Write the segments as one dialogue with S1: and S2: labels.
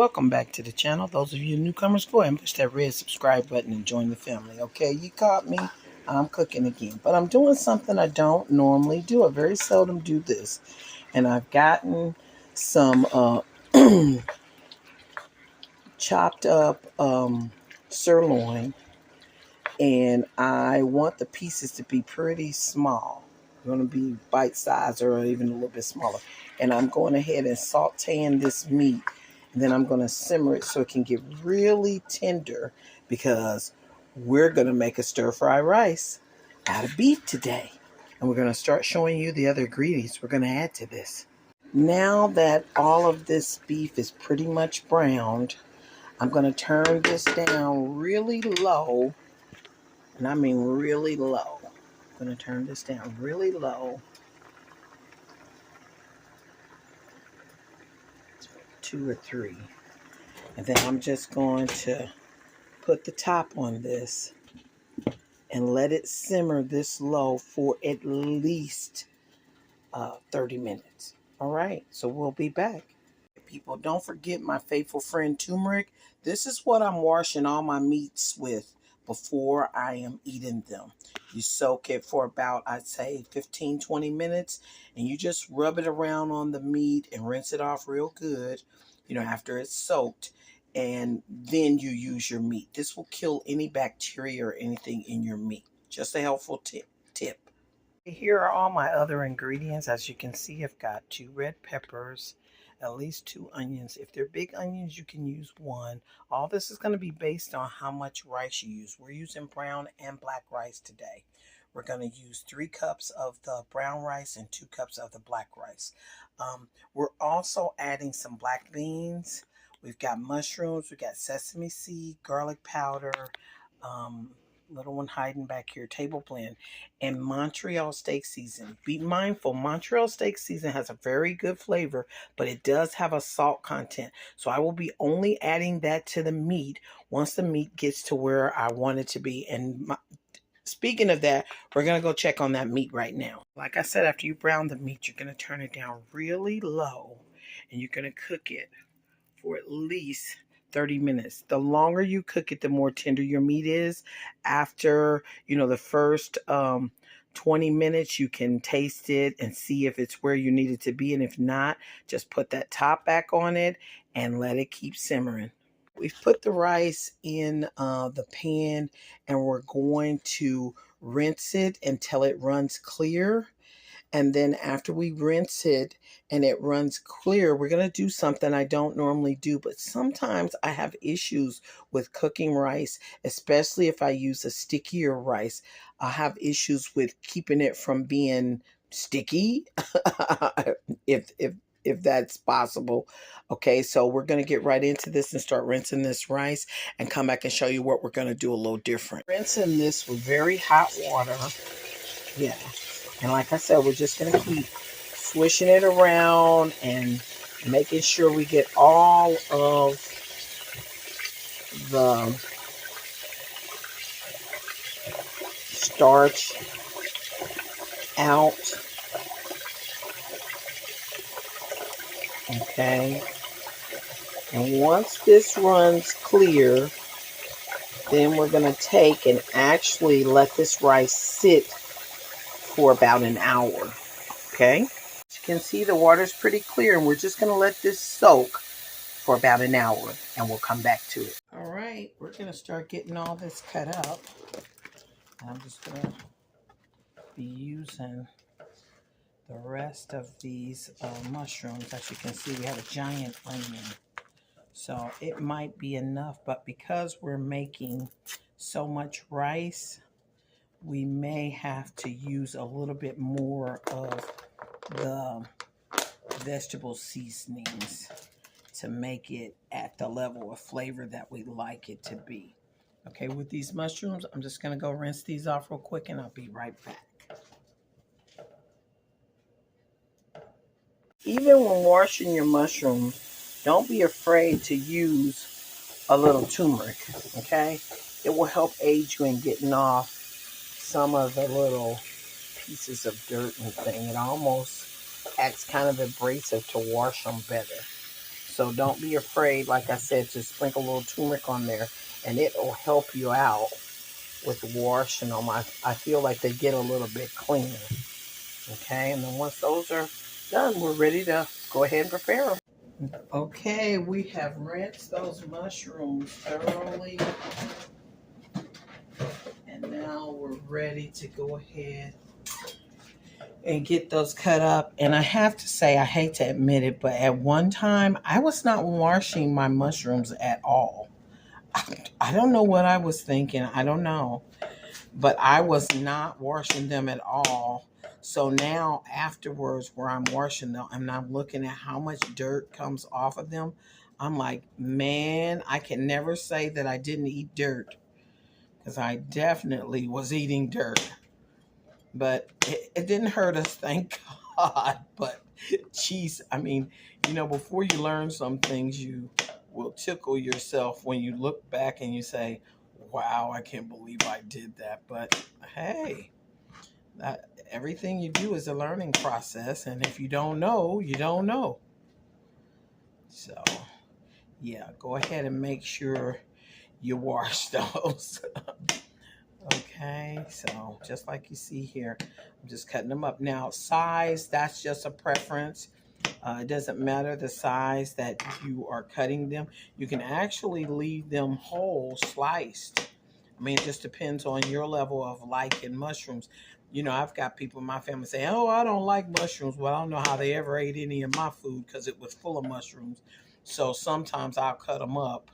S1: welcome back to the channel. Those of you newcomers, go ahead and push that red subscribe button and join the family. Okay, you caught me. I'm cooking again, but I'm doing something I don't normally do. I very seldom do this, and I've gotten some chopped up sirloin, and I want the pieces to be pretty small. They're going to be bite size or even a little bit smaller. And I'm going ahead and sauteing this meat, and then I'm going to simmer it so it can get really tender, because we're going to make a stir-fry rice out of beef today. And we're going to start showing you the other ingredients we're going to add to this. Now that all of this beef is pretty much browned, I'm going to turn this down really low. And I mean really low. I'm going to turn this down really low. 2 or 3. And then I'm just going to put the top on this and let it simmer this low for at least 30 minutes. All right, so we'll be back. People, don't forget my faithful friend turmeric. This is what I'm washing all my meats with before I am eating them. You soak it for about, I'd say, 15-20 minutes, and you just rub it around on the meat and rinse it off real good, after it's soaked, and then you use your meat. This will kill any bacteria or anything in your meat. Just a helpful tip. Here are all my other ingredients. As you can see, I've got 2 red peppers, at least 2 onions. If they're big onions, you can use 1. All this is going to be based on how much rice you use. We're using brown and black rice today. We're going to use 3 cups of the brown rice and 2 cups of the black rice. We're also adding some black beans. We've got mushrooms. We've got sesame seed, garlic powder, little one hiding back here, table blend, and Montreal steak season. Be mindful, Montreal steak season has a very good flavor, but it does have a salt content. So I will be only adding that to the meat once the meat gets to where I want it to be. And speaking of that, we're going to go check on that meat right now. Like I said, after you brown the meat, you're going to turn it down really low, and you're going to cook it for at least 30 minutes. The longer you cook it, the more tender your meat is. After, the first 20 minutes, you can taste it and see if it's where you need it to be. And if not, just put that top back on it and let it keep simmering. We've put the rice in the pan, and we're going to rinse it until it runs clear. And then after we rinse it and it runs clear, we're going to do something I don't normally do, but sometimes I have issues with cooking rice, especially if I use a stickier rice. I have issues with keeping it from being sticky, if that's possible. Okay, so we're going to get right into this and start rinsing this rice and come back and show you what we're going to do a little different. Rinsing this with very hot water. Yeah. And like I said, we're just going to keep swishing it around and making sure we get all of the starch out. Okay. And once this runs clear, then we're going to take and actually let this rice sit for about an hour. Okay. As you can see, the water's pretty clear, and we're just going to let this soak for about an hour, and we'll come back to it. All right, we're going to start getting all this cut up. I'm just going to be using the rest of these mushrooms. As you can see, we have a giant onion, so it might be enough, but because we're making so much rice, we may have to use a little bit more of the vegetable seasonings to make it at the level of flavor that we like it to be. Okay, with these mushrooms, I'm just going to go rinse these off real quick, and I'll be right back. Even when washing your mushrooms, don't be afraid to use a little turmeric, okay? It will help aid you in getting off some of the little pieces of dirt and thing. It almost acts kind of abrasive to wash them better. So don't be afraid, like I said, to sprinkle a little turmeric on there, and it will help you out with washing them. I feel like they get a little bit cleaner. Okay, and then once those are done, we're ready to go ahead and prepare them. Okay, we have rinsed those mushrooms thoroughly, and now we're ready to go ahead and get those cut up. And I have to say, I hate to admit it, but at one time, I was not washing my mushrooms at all. I don't know what I was thinking. I don't know. But I was not washing them at all. So now afterwards, where I'm washing them and I'm looking at how much dirt comes off of them, I'm like, man, I can never say that I didn't eat dirt, because I definitely was eating dirt. But it didn't hurt us, thank God. But geez, I mean, before you learn some things, you will tickle yourself when you look back and you say, wow, I can't believe I did that. But hey, everything you do is a learning process. And if you don't know, you don't know. So yeah, go ahead and make sure you wash those. Okay, so just like you see here, I'm just cutting them up. Now, size, that's just a preference. It doesn't matter the size that you are cutting them. You can actually leave them whole, sliced. I mean, it just depends on your level of liking mushrooms. I've got people in my family say, oh, I don't like mushrooms. Well, I don't know how they ever ate any of my food because it was full of mushrooms. So sometimes I'll cut them up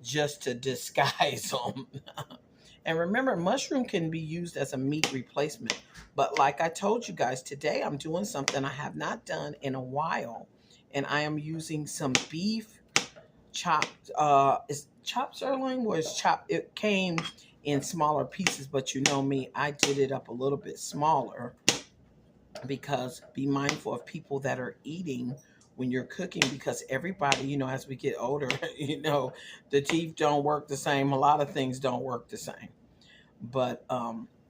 S1: just to disguise them. And remember, mushroom can be used as a meat replacement. But like I told you guys, today I'm doing something I have not done in a while. And I am using some beef chopped, is chopped sirloin, or is chopped, it came in smaller pieces, but you know me, I did it up a little bit smaller, because be mindful of people that are eating when you're cooking, because everybody, as we get older, the teeth don't work the same. A lot of things don't work the same. But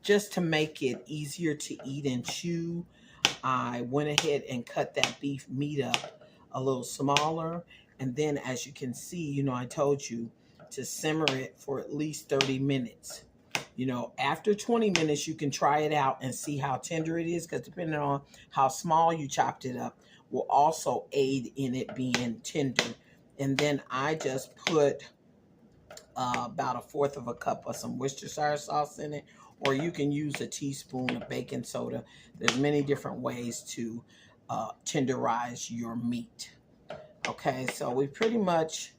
S1: just to make it easier to eat and chew, I went ahead and cut that beef meat up a little smaller. And then, as you can see, I told you to simmer it for at least 30 minutes. After 20 minutes, you can try it out and see how tender it is, because depending on how small you chopped it up will also aid in it being tender. And then I just put about a fourth of a cup of some Worcestershire sauce in it, or you can use a teaspoon of baking soda. There's many different ways to tenderize your meat. Okay, so we've pretty much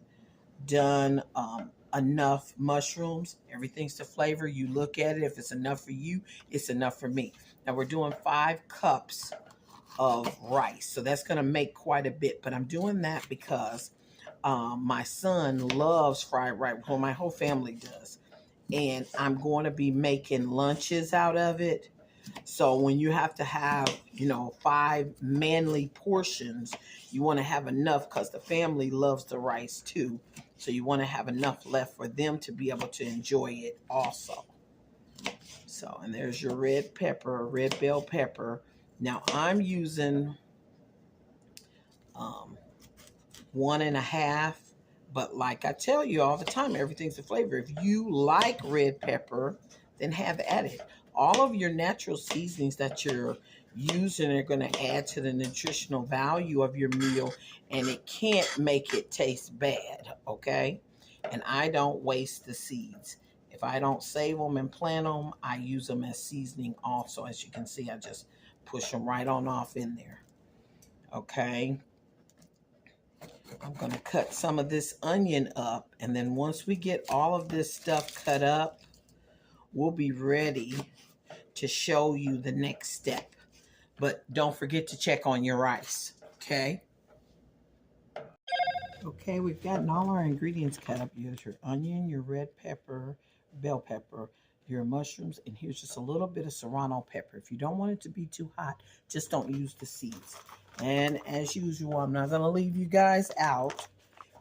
S1: done enough mushrooms. Everything's to flavor. You look at it. If it's enough for you, it's enough for me. Now we're doing 5 cups of rice. So that's going to make quite a bit. But I'm doing that because my son loves fried rice. Well, my whole family does. And I'm going to be making lunches out of it. So when you have to have, 5 manly portions, you want to have enough, because the family loves the rice too. So you want to have enough left for them to be able to enjoy it also. So, and there's your red pepper, red bell pepper. Now I'm using 1.5, but like I tell you all the time, everything's a flavor. If you like red pepper, then have at it. All of your natural seasonings that you're using are going to add to the nutritional value of your meal, and it can't make it taste bad, okay? And I don't waste the seeds. If I don't save them and plant them, I use them as seasoning also. As you can see, I just push them right on off in there, okay? I'm going to cut some of this onion up, and then once we get all of this stuff cut up, we'll be ready to show you the next step. But don't forget to check on your rice, okay? Okay, we've gotten all our ingredients cut up. Here's your onion, your red pepper, bell pepper, your mushrooms, and here's just a little bit of serrano pepper. If you don't want it to be too hot, just don't use the seeds. And as usual, I'm not going to leave you guys out.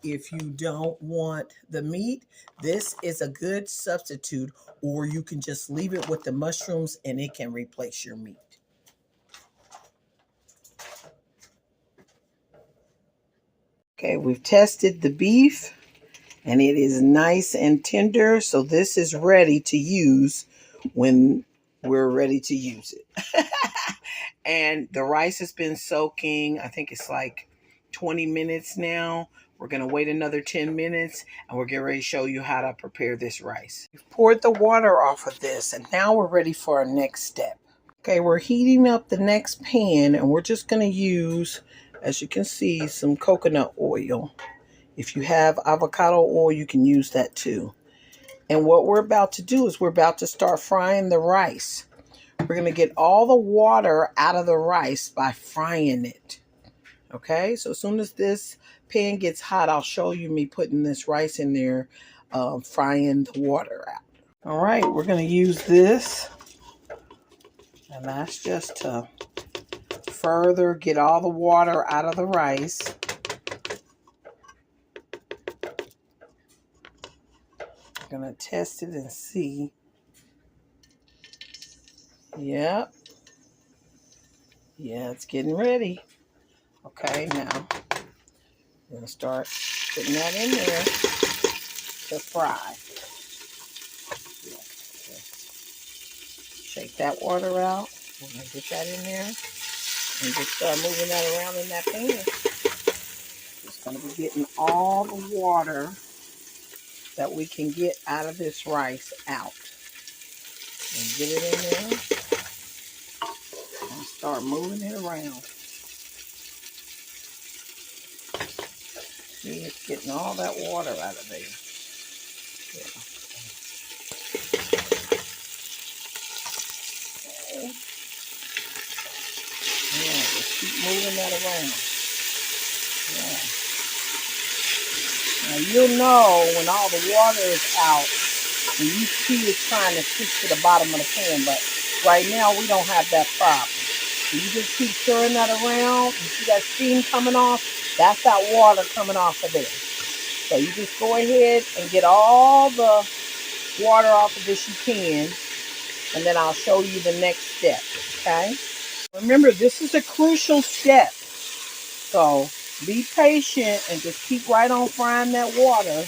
S1: If you don't want the meat, this is a good substitute, or you can just leave it with the mushrooms and it can replace your meat. Okay, we've tested the beef and it is nice and tender. So this is ready to use when we're ready to use it. And the rice has been soaking. I think it's like 20 minutes now. We're going to wait another 10 minutes and we're getting ready to show you how to prepare this rice. We've poured the water off of this and now we're ready for our next step. Okay, we're heating up the next pan and we're just going to use, as you can see, some coconut oil. If you have avocado oil, you can use that too. And what we're about to do is we're about to start frying the rice. We're going to get all the water out of the rice by frying it. Okay, so as soon as this pan gets hot, I'll show you me putting this rice in there, frying the water out. All right, we're going to use this. And that's just to further get all the water out of the rice. I'm going to test it and see. Yep. Yeah, it's getting ready. Okay, now I'm going to start putting that in there to fry. Yeah, shake that water out. We're going to get that in there and just start moving that around in that pan. Just going to be getting all the water that we can get out of this rice out. And get it in there and start moving it around. See, it's getting all that water out of there. Yeah. Okay. Yeah, just keep moving that around. Yeah. Now you'll know when all the water is out and you see it's trying to stick to the bottom of the pan, but right now we don't have that problem. So you just keep stirring that around. You see that steam coming off? That's that water coming off of there. So you just go ahead and get all the water off of this you can, and then I'll show you the next step, okay? Remember, this is a crucial step. So be patient and just keep right on frying that water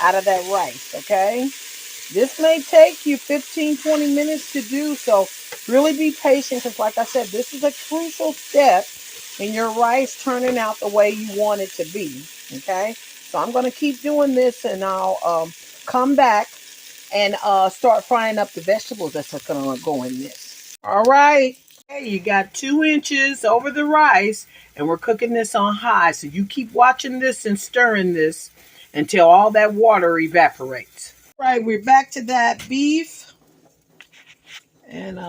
S1: out of that rice, okay? This may take you 15-20 minutes to do, so really be patient because like I said, this is a crucial step in your rice turning out the way you want it to be, okay? So I'm going to keep doing this and I'll come back and start frying up the vegetables that's going to go in this. All right. Okay, you got 2 inches over the rice and we're cooking this on high. So you keep watching this and stirring this until all that water evaporates. Right, we're back to that beef, and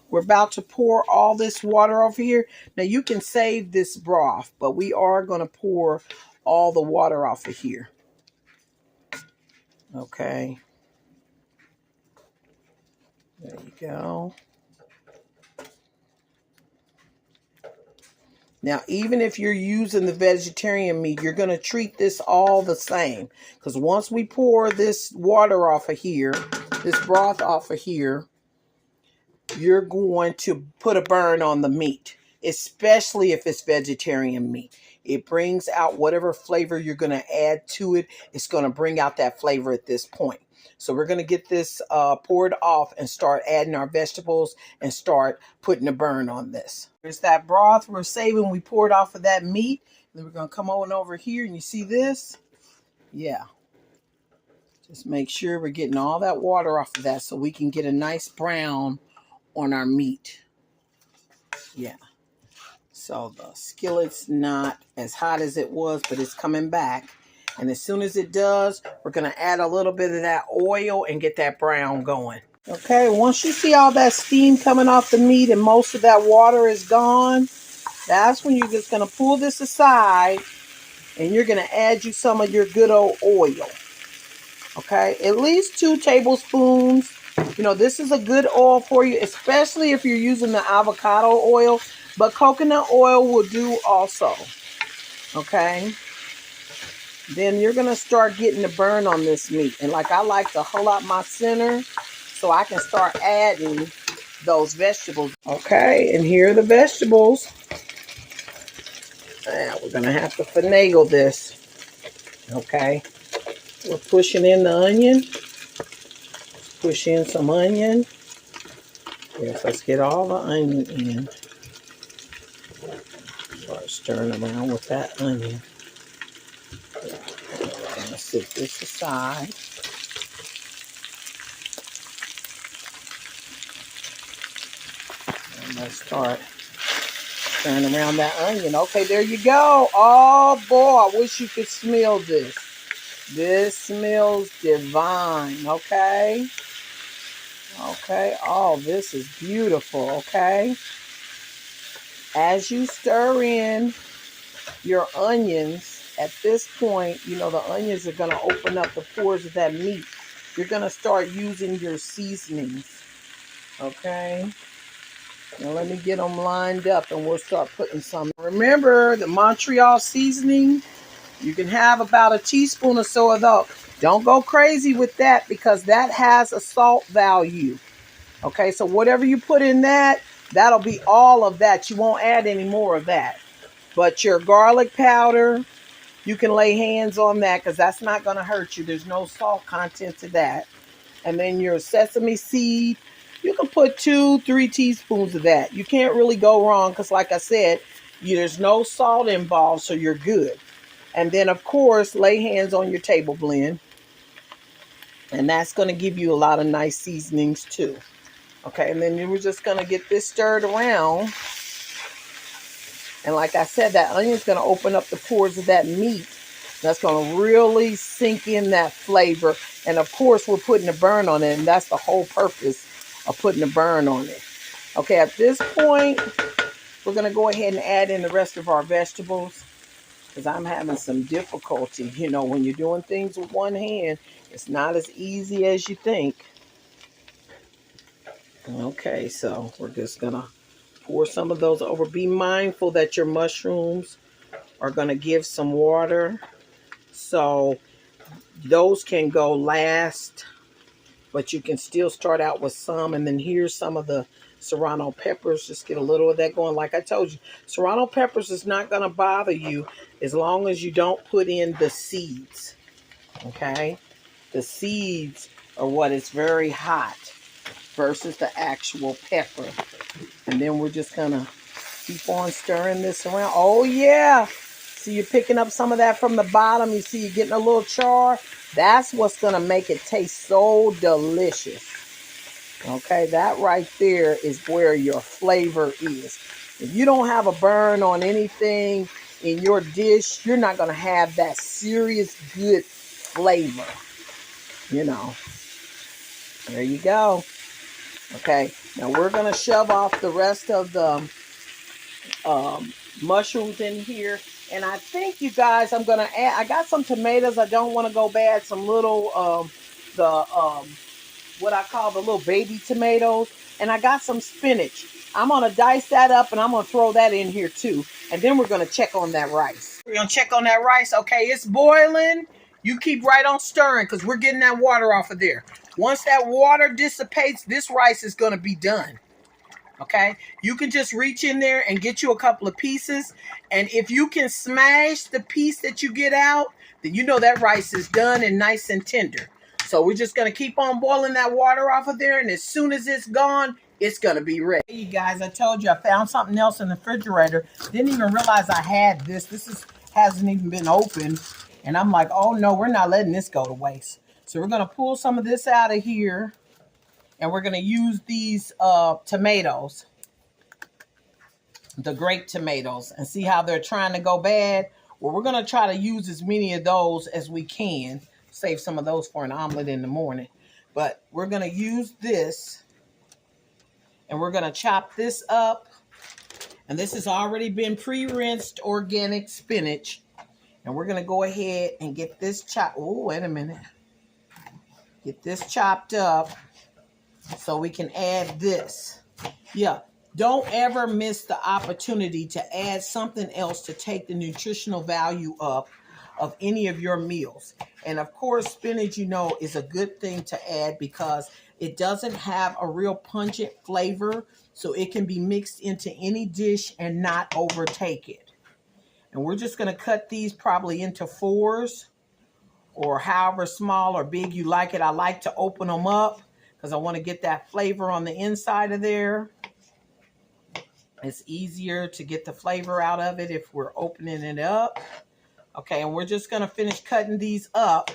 S1: we're about to pour all this water over here. Now you can save this broth, but we are going to pour all the water off of here. Okay, there you go. Now, even if you're using the vegetarian meat, you're going to treat this all the same. Because once we pour this water off of here, this broth off of here, you're going to put a burn on the meat, especially if it's vegetarian meat. It brings out whatever flavor you're going to add to it. It's going to bring out that flavor at this point. So we're going to get this poured off and start adding our vegetables and start putting a burn on this. There's that broth we're saving. We poured off of that meat. Then we're going to come on over here and you see this? Yeah. Just make sure we're getting all that water off of that so we can get a nice brown on our meat. Yeah. So the skillet's not as hot as it was, but it's coming back. And as soon as it does, we're going to add a little bit of that oil and get that brown going. Okay, once you see all that steam coming off the meat and most of that water is gone, that's when you're just going to pull this aside and you're going to add you some of your good old oil. Okay, at least 2 tablespoons. You know, this is a good oil for you, especially if you're using the avocado oil, but coconut oil will do also. Okay, then you're going to start getting the burn on this meat. And like I like to hull out my center so I can start adding those vegetables. Okay, and here are the vegetables. Now we're going to have to finagle this. Okay. We're pushing in the onion. Push in some onion. Yes, let's get all the onion in. Start stirring around with that onion. I'm going to set this aside. And let's start stirring around that onion. Okay, there you go. Oh boy, I wish you could smell this. This smells divine. Okay. Okay. Oh, this is beautiful. Okay. As you stir in your onions, at this point, you know, the onions are going to open up the pores of that meat. You're going to start using your seasonings. Okay. Now let me get them lined up and we'll start putting some. Remember the Montreal seasoning, you can have about a teaspoon or so of those. Don't go crazy with that because that has a salt value. Okay, so whatever you put in that, that'll be all of that. You won't add any more of that. But your garlic powder, you can lay hands on that because that's not going to hurt you. There's no salt content to that. And then your sesame seed, you can put 2-3 teaspoons of that. You can't really go wrong because like I said, there's no salt involved, so you're good. And then, of course, lay hands on your table blend. And that's going to give you a lot of nice seasonings too. Okay, and then we're just going to get this stirred around. And like I said, that onion's going to open up the pores of that meat. That's going to really sink in that flavor. And of course, we're putting a burn on it. And that's the whole purpose of putting a burn on it. Okay, at this point, we're going to go ahead and add in the rest of our vegetables. Because I'm having some difficulty. You know, when you're doing things with one hand, it's not as easy as you think. Okay, so we're just going to pour some of those over. Be mindful that your mushrooms are going to give some water. So those can go last, but you can still start out with some. And then here's some of the serrano peppers. Just get a little of that going. Like I told you, serrano peppers is not going to bother you as long as you don't put in the seeds. Okay? The seeds are what is very hot versus the actual pepper. And then we're just going to keep on stirring this around. Oh, yeah. See, you're picking up some of that from the bottom. You see you're getting a little char. That's what's going to make it taste so delicious. Okay, that right there is where your flavor is. If you don't have a burn on anything in your dish, you're not going to have that serious good flavor. You know. There you go. Okay, now we're going to shove off the rest of the mushrooms in here. And I think, you guys, I'm going to add, I got some tomatoes. I don't want to go bad. Some little, what I call the little baby tomatoes. And I got some spinach. I'm going to dice that up and I'm going to throw that in here too. And then we're going to check on that rice. We're going to check on that rice. Okay, it's boiling. You keep right on stirring because we're getting that water off of there. Once that water dissipates, this rice is going to be done. Okay, you can just reach in there and get you a couple of pieces. And if you can smash the piece that you get out, then you know that rice is done and nice and tender. So we're just going to keep on boiling that water off of there. And as soon as it's gone, it's going to be ready. Hey, you guys, I told you I found something else in the refrigerator. Didn't even realize I had this. Hasn't even been opened. And I'm like, oh, no, we're not letting this go to waste. So we're going to pull some of this out of here. And we're going to use these tomatoes, the grape tomatoes, and see how they're trying to go bad. Well, we're going to try to use as many of those as we can. Save some of those for an omelet in the morning. But we're going to use this, and we're going to chop this up. And this has already been pre-rinsed organic spinach. And we're going to go ahead and get this chopped. Oh, wait a minute. Get this chopped up. So we can add this. Yeah, don't ever miss the opportunity to add something else to take the nutritional value up of any of your meals. And of course, spinach, you know, is a good thing to add because it doesn't have a real pungent flavor. So it can be mixed into any dish and not overtake it. And we're just going to cut these probably into 4s or however small or big you like it. I like to open them up because I want to get that flavor on the inside of there. It's easier to get the flavor out of it if we're opening it up. Okay, and we're just going to finish cutting these up.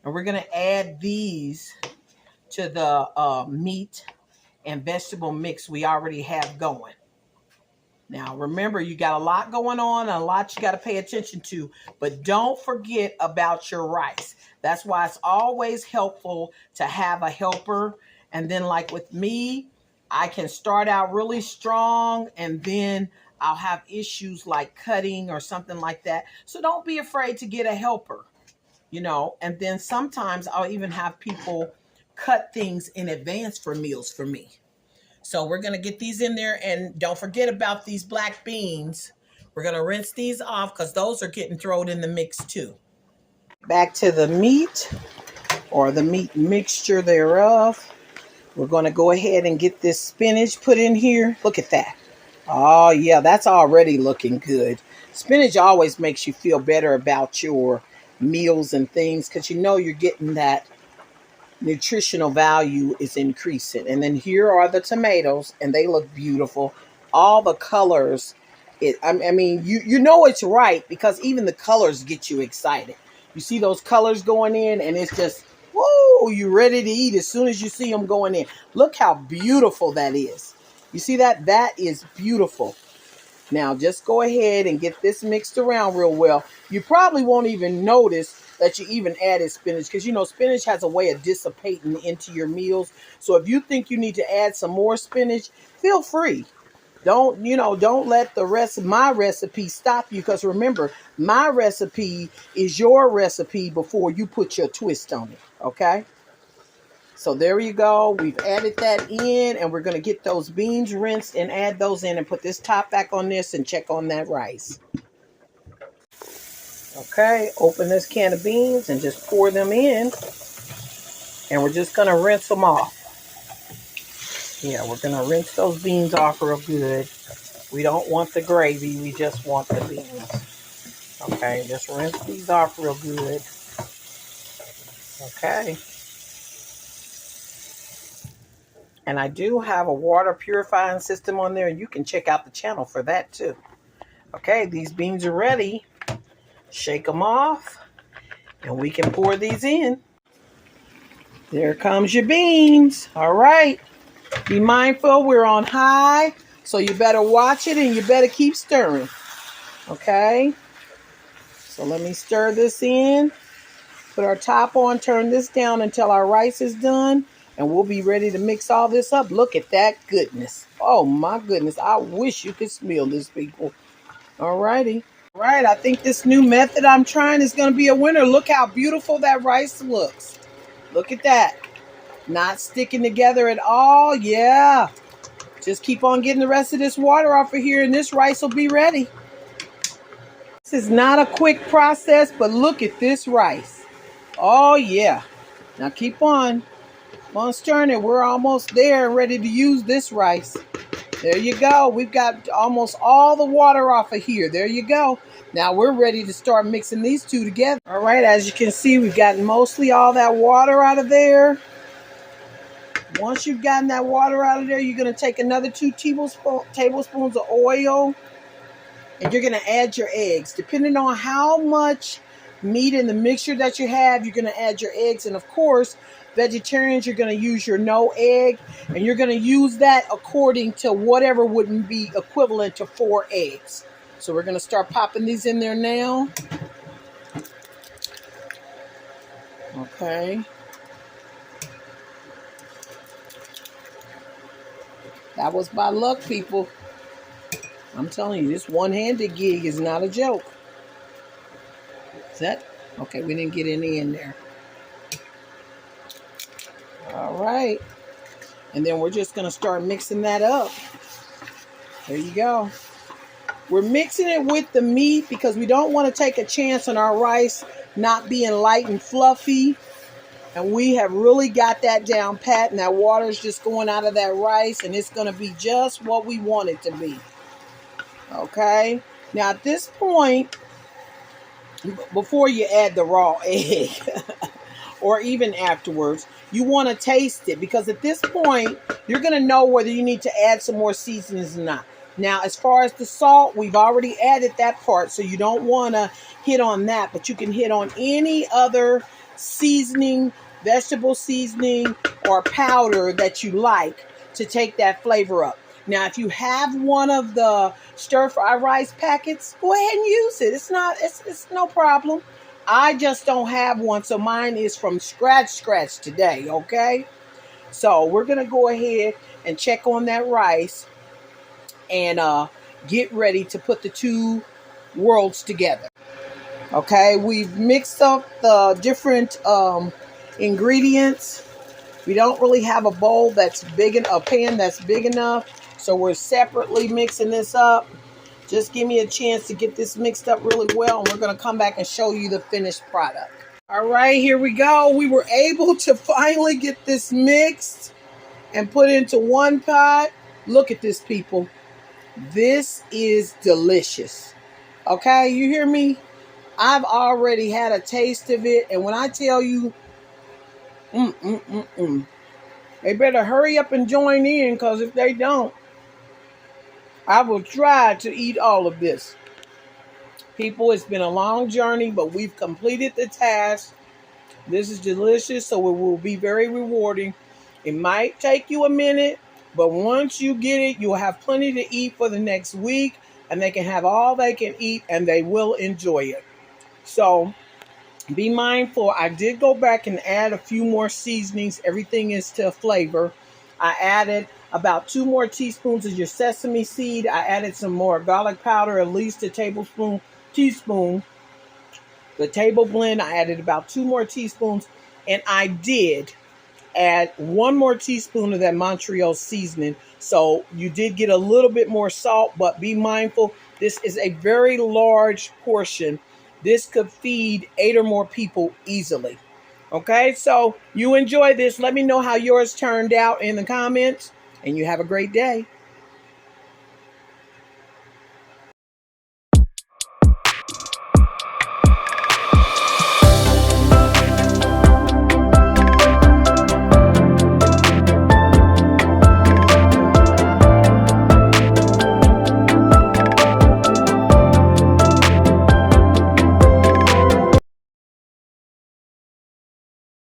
S1: And we're going to add these to the meat and vegetable mix we already have going. Now, remember, you got a lot going on, a lot you got to pay attention to, but don't forget about your rice. That's why it's always helpful to have a helper. And then like with me, I can start out really strong and then I'll have issues like cutting or something like that. So don't be afraid to get a helper, you know, and then sometimes I'll even have people cut things in advance for meals for me. So we're going to get these in there, and don't forget about these black beans. We're going to rinse these off because those are getting thrown in the mix too. Back to the meat or the meat mixture thereof. We're going to go ahead and get this spinach put in here. Look at that. Oh yeah, that's already looking good. Spinach always makes you feel better about your meals and things because you know you're getting that nutritional value is increasing. And then here are the tomatoes, and they look beautiful. All the colors, I mean, you know it's right because even the colors get you excited. You see those colors going in, and it's just, whoa, you're ready to eat as soon as you see them going in. Look how beautiful that is. You see that? That is beautiful. Now, just go ahead and get this mixed around real well. You probably won't even notice that you even added spinach because, you know, spinach has a way of dissipating into your meals. So if you think you need to add some more spinach, feel free. Don't let the rest of my recipe stop you because remember, my recipe is your recipe before you put your twist on it, okay? So there you go. We've added that in, and we're going to get those beans rinsed and add those in and put this top back on this and check on that rice. Okay, open this can of beans and just pour them in, and we're just going to rinse them off. Yeah, we're going to rinse those beans off real good. We don't want the gravy. We just want the beans. Okay, just rinse these off real good. Okay. And I do have a water purifying system on there, and you can check out the channel for that too. Okay, these beans are ready. Shake them off, and we can pour these in. There comes your beans. All right. Be mindful, we're on high, so you better watch it, and you better keep stirring. Okay. So let me stir this in. Put our top on, turn this down until our rice is done. And we'll be ready to mix all this up. Look at that goodness. Oh, my goodness. I wish you could smell this, people. All righty. All right. I think this new method I'm trying is going to be a winner. Look how beautiful that rice looks. Look at that. Not sticking together at all. Yeah. Just keep on getting the rest of this water off of here, and this rice will be ready. This is not a quick process, but look at this rice. Oh, yeah. Now keep on. On stirring it. We're almost there and ready to use this rice. There you go. We've got almost all the water off of here. There you go. Now we're ready to start mixing these two together. All right, as you can see, we've gotten mostly all that water out of there. Once you've gotten that water out of there, you're going to take another 2 tablespoons of oil, and you're going to add your eggs. Depending on how much meat in the mixture that you have, you're going to add your eggs. And of course, vegetarians, you're going to use your no egg, and you're going to use that according to whatever wouldn't be equivalent to 4 eggs. So we're going to start popping these in there now. Okay. That was by luck, people. I'm telling you, this one-handed gig is not a joke. Is that? Okay, we didn't get any in there. All right. And then we're just going to start mixing that up. There you go. We're mixing it with the meat because we don't want to take a chance on our rice not being light and fluffy. And we have really got that down pat, and that water is just going out of that rice, and it's going to be just what we want it to be. Okay? Now at this point, before you add the raw egg, or even afterwards, you want to taste it, because at this point, you're going to know whether you need to add some more seasonings or not. Now, as far as the salt, we've already added that part, so you don't want to hit on that, but you can hit on any other seasoning, vegetable seasoning, or powder that you like to take that flavor up. Now, if you have one of the stir-fry rice packets, go ahead and use it. It's no problem. I just don't have one, so mine is from scratch today, okay? So we're going to go ahead and check on that rice and get ready to put the two worlds together. Okay, we've mixed up the different ingredients. We don't really have a bowl that's big enough, a pan that's big enough, so we're separately mixing this up. Just give me a chance to get this mixed up really well, and we're going to come back and show you the finished product. All right, here we go. We were able to finally get this mixed and put into one pot. Look at this, people. This is delicious. Okay, you hear me? I've already had a taste of it, and when I tell you, they better hurry up and join in, because if they don't, I will try to eat all of this. People, it's been a long journey, but we've completed the task. This is delicious, so it will be very rewarding. It might take you a minute, but once you get it, you'll have plenty to eat for the next week, and they can have all they can eat, and they will enjoy it. So be mindful. I did go back and add a few more seasonings. Everything is to flavor. I added about 2 more teaspoons of your sesame seed. I added some more garlic powder, at least a teaspoon. The table blend, I added about 2 more teaspoons. And I did add 1 more teaspoon of that Montreal seasoning. So you did get a little bit more salt, but be mindful. This is a very large portion. This could feed 8 or more people easily. Okay, so you enjoy this. Let me know how yours turned out in the comments, and you have a great day.